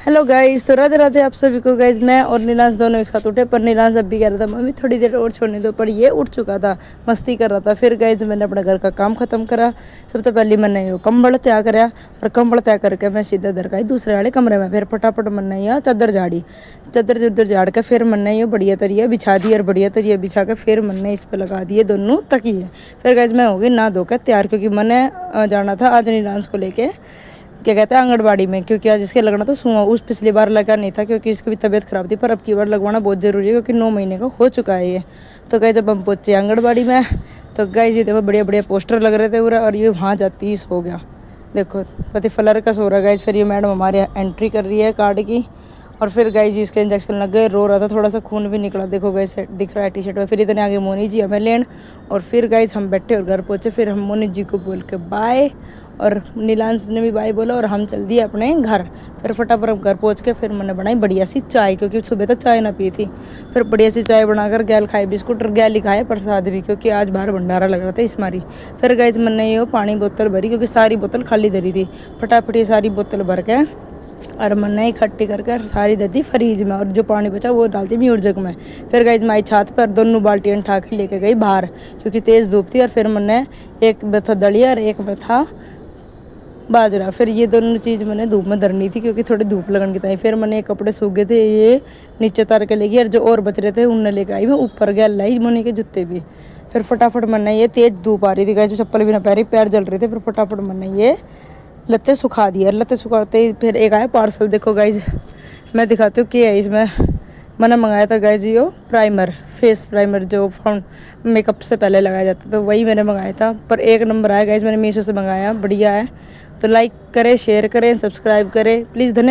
Hello guys, तो राधे राधे आप सभी को। गाइस मैं और नीलांश दोनों एक साथ उठे, पर नीलांश अब भी कह रहा था मम्मी थोड़ी देर और छोड़ने दो, पर ये उठ चुका था, मस्ती कर रहा था। फिर गाइस मैंने अपने घर का काम खत्म करा। सबसे पहले मैंने ये कंबल तैयार कराया, और कंबल तैयार करके मैं सीधा इधर गई दूसरे वाले कमरे में। फिर फटाफट मैंने यह चादर झाड़ी, चादर उधर झाड़ के फिर मैंने ये बढ़िया तरिया बिछा दी, और बढ़िया तरिया बिछा के फिर मैंने इस पर लगा दिए दोनों तकिए। फिर गाइस मैं हो गई नहा धो के तैयार, क्योंकि मैंने जाना था आज नीलांश को लेके क्या कहते हैं आंगनबाड़ी में, क्योंकि आज इसके लगना था सुआ। उस पिछली बार लगा नहीं था क्योंकि इसकी भी तबीयत खराब थी, पर अब की बार लगवाना बहुत ज़रूरी है क्योंकि 9 महीने का हो चुका है ये। तो गए जब हम पहुँचे आंगनबाड़ी में, तो गए ये देखो बढ़िया बढ़िया पोस्टर लग रहे थे पूरा, और ये वहाँ जाती ही सो गया। देखो पति फ्लर का सो रहा है। फिर ये मैडम हमारे एंट्री कर रही है कार्ड की, और फिर गाइस जी इसके इंजेक्शन लग गए। रो रहा था, थोड़ा सा खून भी निकला, देखो गाइस दिख रहा है टी शर्ट में। फिर इतने आगे मोनी जी हमें लेन, और फिर गाइस हम बैठे और घर पहुँचे। फिर हम मोनी जी को बोल के बाय, और नीलांश ने भी बाय बोला, और हम चल दिए अपने घर। फिर फटाफट हम घर पहुँच के फिर मैंने बनाई बढ़िया सी चाय, क्योंकि सुबह तक चाय ना पी थी। फिर बढ़िया सी चाय बनाकर गैल खाए बिस्कुट, और गैल ही खाए प्रसाद भी, क्योंकि आज बाहर भंडारा लग रहा था इस मारी। फिर गाइस मैंने ये पानी बोतल भरी, क्योंकि सारी बोतल खाली धरी थी। फटाफट ये सारी बोतल भर के और मैंने इकट्ठी करके सारी दे दी फ्रीज में, और जो पानी बचा वो डालती म्यूट जग में। फिर गाइस मैं छत पर दोनों बाल्टियाँ उठा के लेके गई बाहर, क्योंकि तेज़ धूप थी। और फिर मैंने एक में था दलिया और एक में था बाजरा। फिर ये दोनों चीज़ मैंने धूप में धरनी थी, क्योंकि थोड़ी धूप लगन की था। फिर मैंने ये कपड़े सूख गए थे, ये नीचे तार के ले गई, और जो और बच रहे थे उनने लेके आई मैं ऊपर गया लाई मोनी के जूते भी। फिर फटाफट मैंने ये तेज़ धूप आ रही थी गाइस, चप्पल भी ना पैरी, पैर जल रहे थे। फिर फटाफट मैंने ये लत्ते सुखा दिए, और लत्ते सुखाते ही फिर एक आया पार्सल। देखो गाइस मैं दिखाती हूँ क्या है इसमें। मैंने मंगाया था गाइस यो प्राइमर, फेस प्राइमर जो फाउंड मेकअप से पहले लगाया जाता, तो वही मैंने मंगाया था। पर एक नंबर आया गाइस, मैंने मीशो से मंगाया, बढ़िया है। तो लाइक करें, शेयर करें, सब्सक्राइब करें प्लीज़, धन्यवाद।